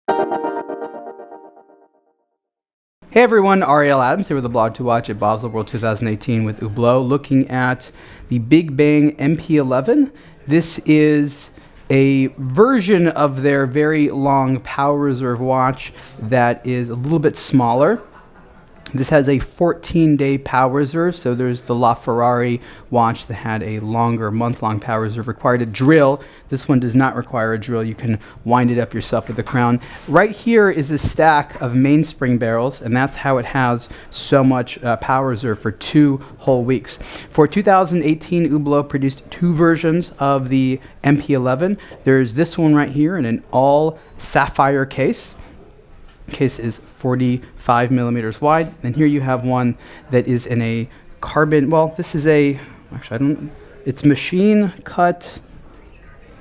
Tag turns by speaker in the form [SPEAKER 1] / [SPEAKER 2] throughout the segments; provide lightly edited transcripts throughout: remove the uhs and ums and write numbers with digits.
[SPEAKER 1] Hey everyone, Ariel Adams here with a blog to watch at Bob's World 2018 with Hublot, looking at the Big Bang MP11. This is a version of their very long Power Reserve watch that is a little bit smaller. This has a 14-day power reserve, so there's the LaFerrari watch that had a longer, month-long power reserve, required a drill. This one does not require a drill. You can wind it up yourself with the crown. Right here is a stack of mainspring barrels, and that's how it has so much power reserve for 2 whole weeks. For 2018, Hublot produced 2 versions of the MP11. There's this one right here in an all sapphire case. Case is 45 millimeters wide, and here you have one that is in a carbon, well, this is a, actually it's machine cut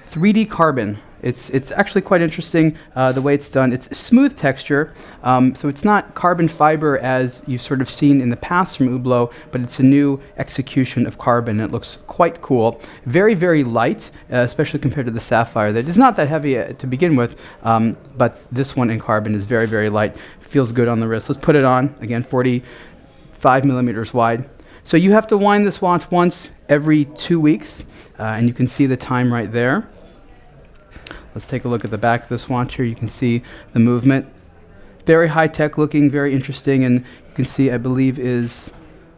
[SPEAKER 1] 3D carbon. It's actually quite interesting the way it's done. It's smooth texture, so it's not carbon fiber as you've sort of seen in the past from Hublot, but it's a new execution of carbon. It looks quite cool. Very, very light, especially compared to the sapphire. That is not that heavy to begin with, but this one in carbon is very, very light. Feels good on the wrist. Let's put it on. Again, 45 millimeters wide. So you have to wind this watch once every 2 weeks, and you can see the time right there. Let's take a look at the back of this watch here. You can see the movement. Very high-tech looking, very interesting, and you can see, I believe, is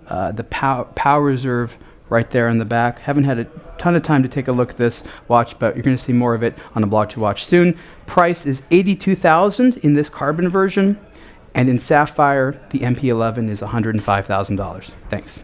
[SPEAKER 1] the power reserve right there in the back. Haven't had a ton of time to take a look at this watch, but you're going to see more of it on the blog to watch soon. Price is $82,000 in this carbon version, and in sapphire, the MP11 is $105,000. Thanks.